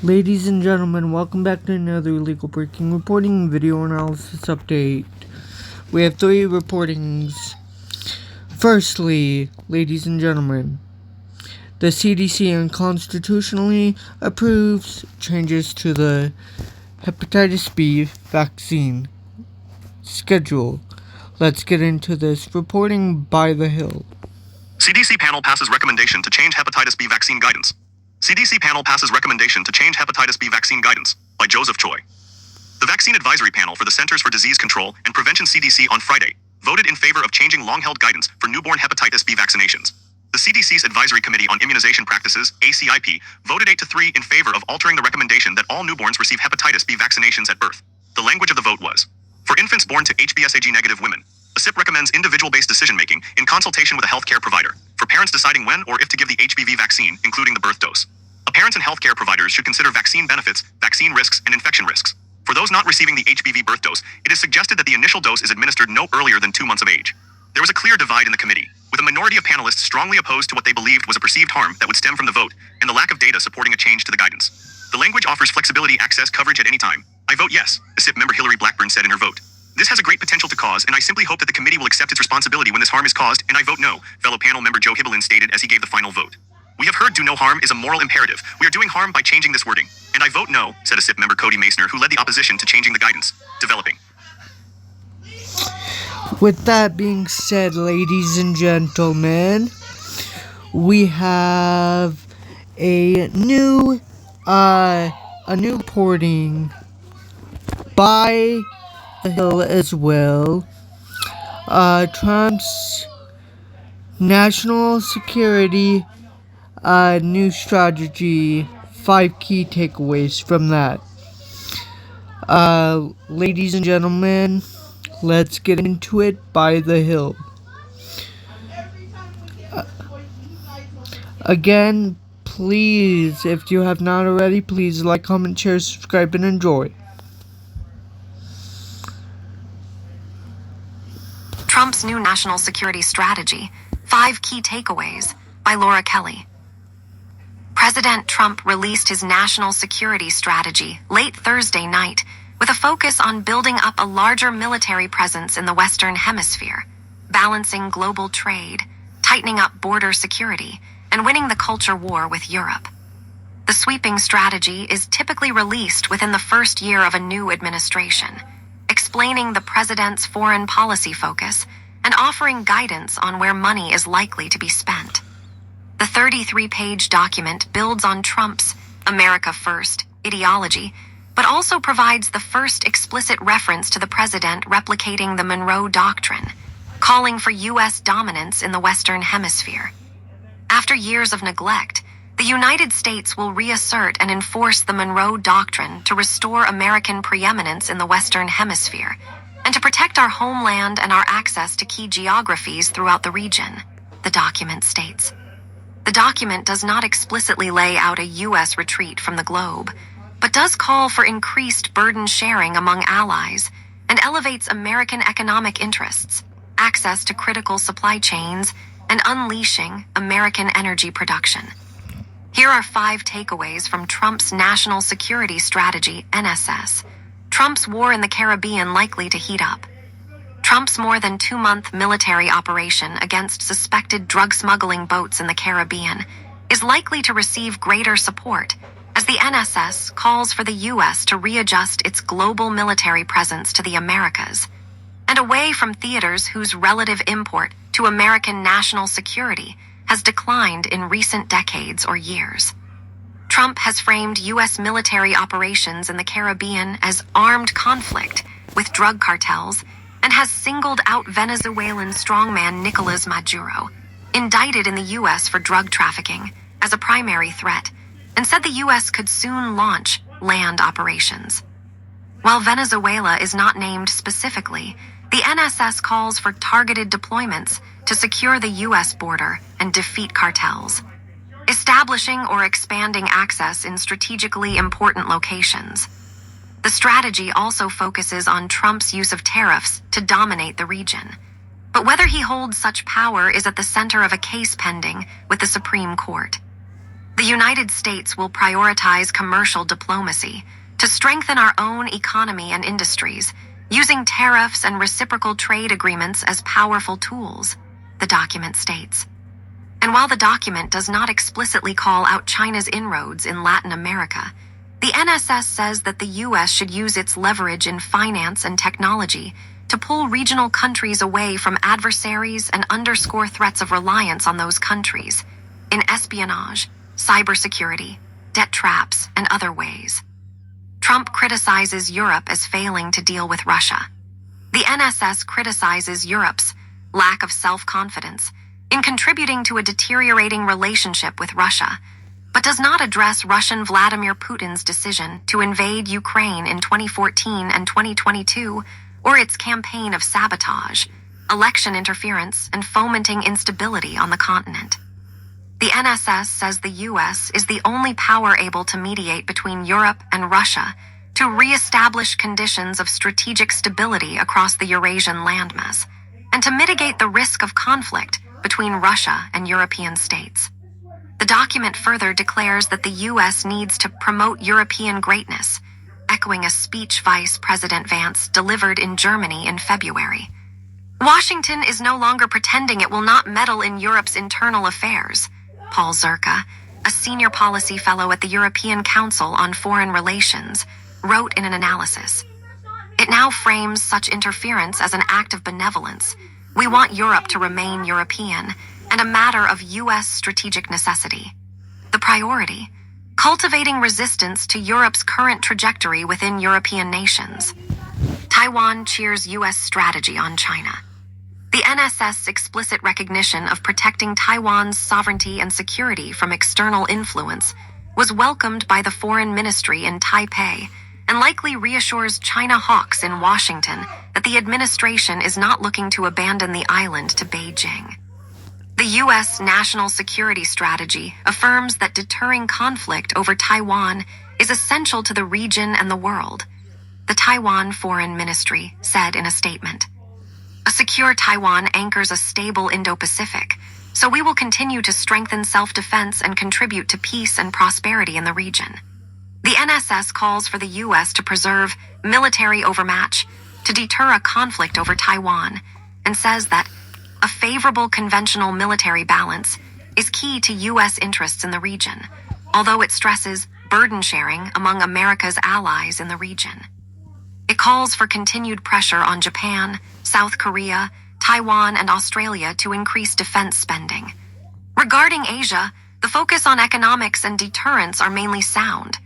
Ladies and gentlemen, welcome back to another illegal breaking reporting video analysis update. We have 3 reportings. Firstly, ladies and gentlemen, the CDC unconstitutionally approves changes to the hepatitis B vaccine schedule. Let's get into this reporting by The Hill. CDC panel passes recommendation to change hepatitis B vaccine guidance. CDC panel passes recommendation to change hepatitis B vaccine guidance by Joseph Choi. The Vaccine Advisory Panel for the Centers for Disease Control and Prevention CDC on Friday voted in favor of changing long-held guidance for newborn hepatitis B vaccinations. The CDC's Advisory Committee on Immunization Practices, ACIP, voted 8-3 in favor of altering the recommendation that all newborns receive hepatitis B vaccinations at birth. The language of the vote was, for infants born to HBsAg-negative women, ACIP recommends individual-based decision-making in consultation with a healthcare provider for parents deciding when or if to give the HBV vaccine, including the birth dose. Parents and healthcare providers should consider vaccine benefits, vaccine risks, and infection risks. For those not receiving the HBV birth dose, it is suggested that the initial dose is administered no earlier than 2 months of age. There was a clear divide in the committee, with a minority of panelists strongly opposed to what they believed was a perceived harm that would stem from the vote, and the lack of data supporting a change to the guidance. The language offers flexibility, access, coverage at any time. I vote yes, ACIP member Hillary Blackburn said in her vote. This has a great potential to cause, and I simply hope that the committee will accept its responsibility when this harm is caused, and I vote no, fellow panel member Joe Hibbelin stated as he gave the final vote. We have heard do no harm is a moral imperative. We are doing harm by changing this wording. And I vote no, said ACIP member Cody Masner, who led the opposition to changing the guidance. Developing. With that being said, ladies and gentlemen, we have a new reporting by The Hill as well. Trump's national security new strategy, 5 key takeaways from that. Ladies and gentlemen, let's get into it by The Hill. Again, please, if you have not already, please like, comment, share, subscribe, and enjoy. Trump's new national security strategy, 5 key takeaways, by Laura Kelly. President Trump released his national security strategy late Thursday night with a focus on building up a larger military presence in the Western Hemisphere, balancing global trade, tightening up border security, and winning the culture war with Europe. The sweeping strategy is typically released within the first year of a new administration, explaining the president's foreign policy focus and offering guidance on where money is likely to be spent. The 33-page document builds on Trump's America First ideology, but also provides the first explicit reference to the president replicating the Monroe Doctrine, calling for U.S. dominance in the Western Hemisphere. After years of neglect, the United States will reassert and enforce the Monroe Doctrine to restore American preeminence in the Western Hemisphere and to protect our homeland and our access to key geographies throughout the region, the document states. The document does not explicitly lay out a U.S. retreat from the globe, but does call for increased burden sharing among allies and elevates American economic interests, access to critical supply chains, and unleashing American energy production. Here are 5 takeaways from Trump's National Security Strategy, NSS. Trump's war in the Caribbean likely to heat up. Trump's more than 2-month military operation against suspected drug smuggling boats in the Caribbean is likely to receive greater support as the NSS calls for the U.S. to readjust its global military presence to the Americas and away from theaters whose relative import to American national security has declined in recent decades or years. Trump has framed U.S. military operations in the Caribbean as armed conflict with drug cartels and has singled out Venezuelan strongman Nicolas Maduro, indicted in the U.S. for drug trafficking, as a primary threat, and said the U.S. could soon launch land operations. While Venezuela is not named specifically, the NSS calls for targeted deployments to secure the U.S. border and defeat cartels, establishing or expanding access in strategically important locations. The strategy also focuses on Trump's use of tariffs to dominate the region, but whether he holds such power is at the center of a case pending with the Supreme Court. The United States will prioritize commercial diplomacy to strengthen our own economy and industries, using tariffs and reciprocal trade agreements as powerful tools, the document states. And while the document does not explicitly call out China's inroads in Latin America, the NSS says that the U.S. should use its leverage in finance and technology to pull regional countries away from adversaries and underscore threats of reliance on those countries in espionage, cybersecurity, debt traps, and other ways. Trump criticizes Europe as failing to deal with Russia. The NSS criticizes Europe's lack of self-confidence in contributing to a deteriorating relationship with Russia, but does not address Russian Vladimir Putin's decision to invade Ukraine in 2014 and 2022, or its campaign of sabotage, election interference, and fomenting instability on the continent. The NSS says the U.S. is the only power able to mediate between Europe and Russia to re-establish conditions of strategic stability across the Eurasian landmass, and to mitigate the risk of conflict between Russia and European states. The document further declares that the U.S. needs to promote European greatness, echoing a speech Vice President Vance delivered in Germany in February. Washington is no longer pretending it will not meddle in Europe's internal affairs, Paul Zerka, a senior policy fellow at the European Council on Foreign Relations, wrote in an analysis. It now frames such interference as an act of benevolence. We want Europe to remain European, and a matter of U.S. strategic necessity. The priority: cultivating resistance to Europe's current trajectory within European nations. Taiwan cheers U.S. strategy on China. The NSS explicit recognition of protecting Taiwan's sovereignty and security from external influence was welcomed by the Foreign Ministry in Taipei and likely reassures China hawks in Washington that the administration is not looking to abandon the island to Beijing. The U.S. National Security Strategy affirms that deterring conflict over Taiwan is essential to the region and the world, the Taiwan Foreign Ministry said in a statement. A secure Taiwan anchors a stable Indo-Pacific, so we will continue to strengthen self-defense and contribute to peace and prosperity in the region. The NSS calls for the U.S. to preserve military overmatch to deter a conflict over Taiwan, and says that a favorable conventional military balance is key to U.S. interests in the region, although it stresses burden sharing among America's allies in the region. It calls for continued pressure on Japan, South Korea, Taiwan, and Australia to increase defense spending. Regarding Asia, the focus on economics and deterrence are mainly sound.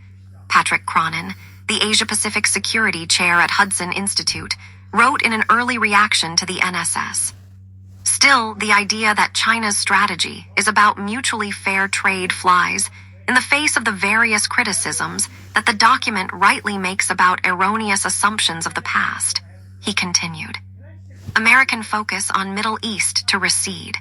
Patrick Cronin, the Asia-Pacific Security Chair at Hudson Institute, wrote in an early reaction to the NSS. Still, the idea that China's strategy is about mutually fair trade flies in the face of the various criticisms that the document rightly makes about erroneous assumptions of the past, he continued. American focus on Middle East to recede.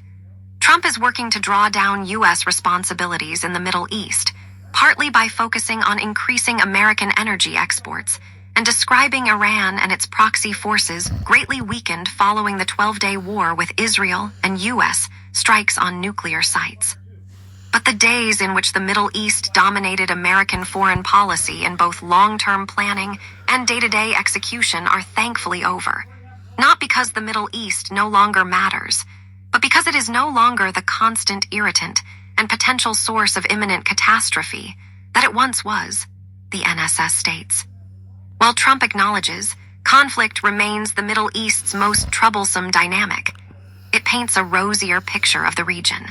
Trump is working to draw down U.S. responsibilities in the Middle East, partly by focusing on increasing American energy exports and describing Iran and its proxy forces greatly weakened following the 12-day war with Israel and U.S. strikes on nuclear sites. But the days in which the Middle East dominated American foreign policy in both long-term planning and day-to-day execution are thankfully over. Not because the Middle East no longer matters, but because it is no longer the constant irritant and potential source of imminent catastrophe that it once was, the NSS states. While Trump acknowledges conflict remains the Middle East's most troublesome dynamic, it paints a rosier picture of the region.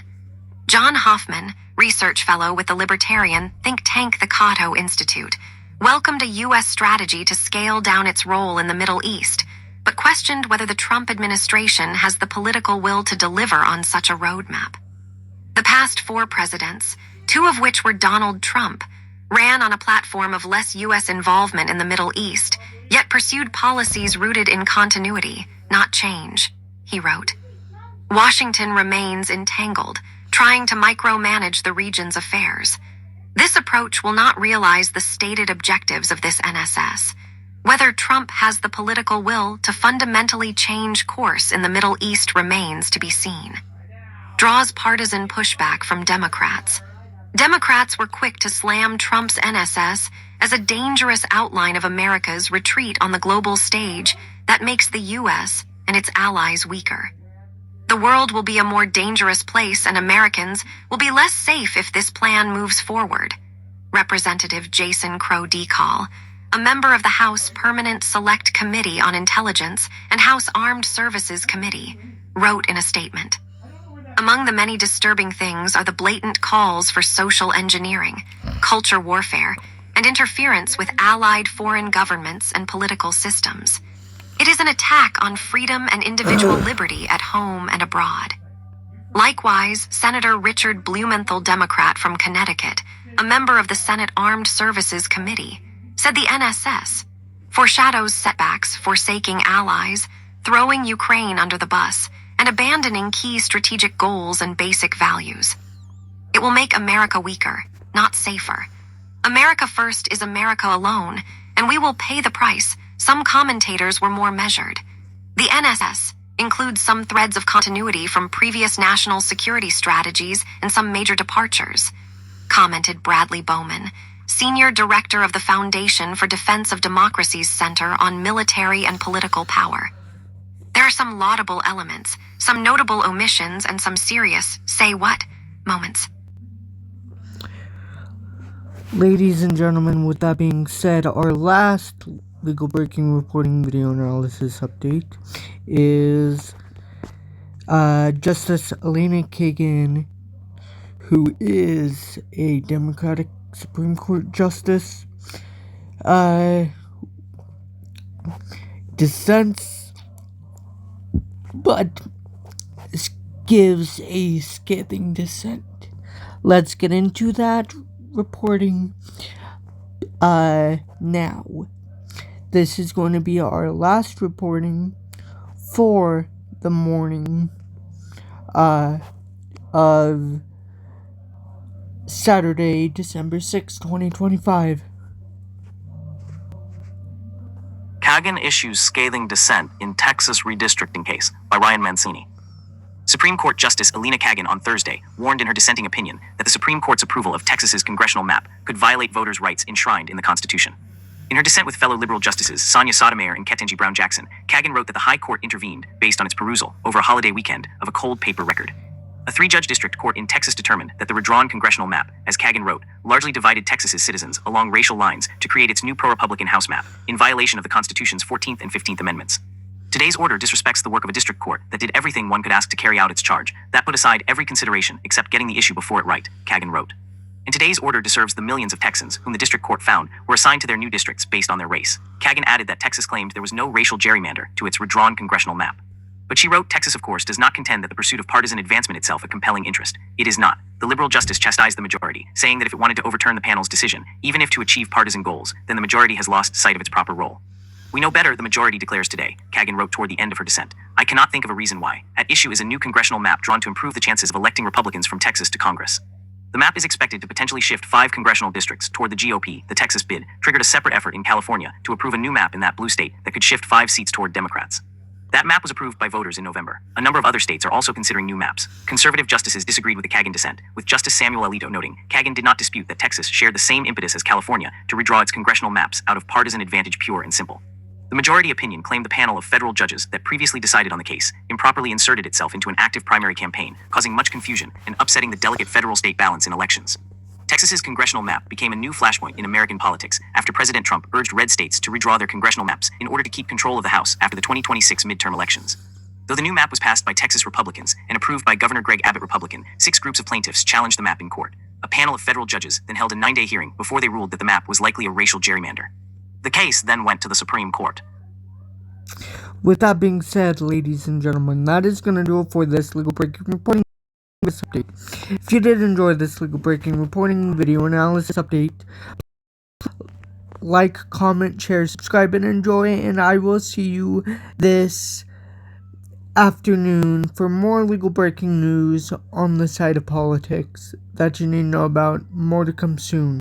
John Hoffman, research fellow with the libertarian think tank the Cato Institute, welcomed a U.S. strategy to scale down its role in the Middle East, but questioned whether the Trump administration has the political will to deliver on such a roadmap. The past 4 presidents, 2 of which were Donald Trump, ran on a platform of less U.S. involvement in the Middle East, yet pursued policies rooted in continuity, not change, he wrote. Washington remains entangled, trying to micromanage the region's affairs. This approach will not realize the stated objectives of this NSS. Whether Trump has the political will to fundamentally change course in the Middle East remains to be seen. Draws partisan pushback from Democrats. Democrats were quick to slam Trump's NSS as a dangerous outline of America's retreat on the global stage that makes the U.S. and its allies weaker. The world will be a more dangerous place and Americans will be less safe if this plan moves forward. Representative Jason Crow DeCall, a member of the House Permanent Select Committee on Intelligence and House Armed Services Committee, wrote in a statement. Among the many disturbing things are the blatant calls for social engineering, culture warfare, and interference with allied foreign governments and political systems. It is an attack on freedom and individual liberty at home and abroad. Likewise, Senator Richard Blumenthal, Democrat from Connecticut, a member of the Senate Armed Services Committee, said the NSS foreshadows setbacks, forsaking allies, throwing Ukraine under the bus, and abandoning key strategic goals and basic values. It will make America weaker, not safer. America first is America alone, and we will pay the price. Some commentators were more measured. The NSS includes some threads of continuity from previous national security strategies and some major departures, commented Bradley Bowman, senior director of the Foundation for Defense of Democracy's Center on Military and Political Power. There are some laudable elements, some notable omissions, and some serious, say what, moments. Ladies and gentlemen, with that being said, our last legal breaking reporting video analysis update is Justice Elena Kagan, who is a Democratic Supreme Court Justice, dissents but gives a scathing dissent. Let's get into that reporting now. This is going to be our last reporting for the morning of Saturday, December 6, 2025. Kagan issues scathing dissent in Texas redistricting case by Ryan Mancini. Supreme Court Justice Elena Kagan on Thursday warned in her dissenting opinion that the Supreme Court's approval of Texas's congressional map could violate voters' rights enshrined in the Constitution. In her dissent with fellow liberal justices Sonia Sotomayor and Ketanji Brown Jackson, Kagan wrote that the High Court intervened based on its perusal over a holiday weekend of a cold paper record. A three-judge district court in Texas determined that the redrawn congressional map, as Kagan wrote, largely divided Texas's citizens along racial lines to create its new pro-Republican House map, in violation of the Constitution's 14th and 15th Amendments. Today's order disrespects the work of a district court that did everything one could ask to carry out its charge, that put aside every consideration except getting the issue before it right, Kagan wrote. And today's order deserves the millions of Texans whom the district court found were assigned to their new districts based on their race. Kagan added that Texas claimed there was no racial gerrymander to its redrawn congressional map. But she wrote, Texas, of course, does not contend that the pursuit of partisan advancement itself a compelling interest. It is not. The liberal justice chastised the majority, saying that if it wanted to overturn the panel's decision, even if to achieve partisan goals, then the majority has lost sight of its proper role. We know better, the majority declares today, Kagan wrote toward the end of her dissent. I cannot think of a reason why. At issue is a new congressional map drawn to improve the chances of electing Republicans from Texas to Congress. The map is expected to potentially shift 5 congressional districts toward the GOP. The Texas bid triggered a separate effort in California to approve a new map in that blue state that could shift 5 seats toward Democrats. That map was approved by voters in November. A number of other states are also considering new maps. Conservative justices disagreed with the Kagan dissent, with Justice Samuel Alito noting, Kagan did not dispute that Texas shared the same impetus as California to redraw its congressional maps out of partisan advantage, pure and simple. The majority opinion claimed the panel of federal judges that previously decided on the case improperly inserted itself into an active primary campaign, causing much confusion and upsetting the delicate federal-state balance in elections. Texas's congressional map became a new flashpoint in American politics after President Trump urged red states to redraw their congressional maps in order to keep control of the House after the 2026 midterm elections. Though the new map was passed by Texas Republicans and approved by Governor Greg Abbott Republican, 6 groups of plaintiffs challenged the map in court. A panel of federal judges then held a 9-day hearing before they ruled that the map was likely a racial gerrymander. The case then went to the Supreme Court. With that being said, ladies and gentlemen, that is going to do it for this legal breaking reporting update. If you did enjoy this legal breaking reporting video analysis update, like, comment, share, subscribe, and enjoy, and I will see you this afternoon for more legal breaking news on the side of politics that you need to know about. More to come soon.